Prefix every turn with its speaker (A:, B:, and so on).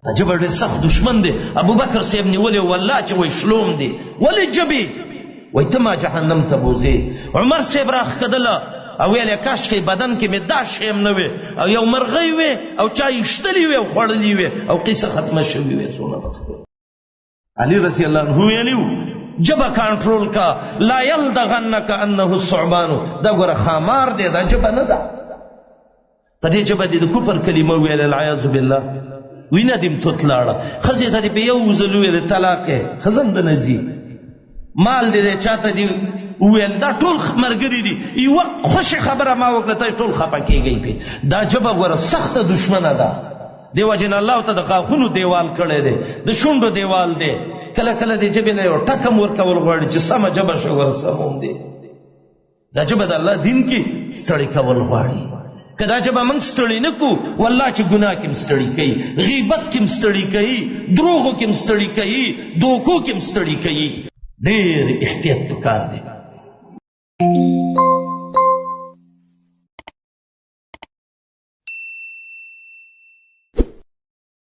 A: دا جبه ډېر سخت دشمن دی. ابوبکر صاحب نیولې والله چې وایي شلوم دی. ولې جبې وایي ته ما جهنم ته بوځې. عمر صاحب راښکدله او ویل کاشکې بدن کې مې دا شی هم نه وې او یو مرغۍ وې او چا یې شتلې وې او خوړلې وې او قصه ختمه شوې وې. څونه بخت علي رضی الله عنه ویلي جبه کنټرول کا لا یلدغنک انه الثعبان. دا ګوره خامار دی، دا جبه نه ده. په دې جبه دې د کفر کلمه ویل العیاذ بالله. وینه دې م توت لاړه. ښځې ته دې په یو ځل وویل طلاق یې ښځه هم دنه ځي. مال دې چاته دې وویل دا ټول ملګري دي. یوه خوشې خبره ما وکړه ته ټول خفه کېږئ پې. دا جبه ګوره سخته دشمنه ده. دې وجې نه الله ته د غاښونو دیوال کړی دی، د شونډو دیوال دی. کله کله دې ژبې له یو ټکم ورکول غواړي چې سمه ژبه شو ورسموم دی. دا ژبه د الله دین کې ستړی کول غواړي. که دا ژبه موږ ستړی نه کړو والله چې ګناه کې م ستړي کوي، غیبت کې م ستړي کوي، دروغو کې م ستړي کوي، دوکو کې م ستړي کوي. ډېر احتیاط پکار دی.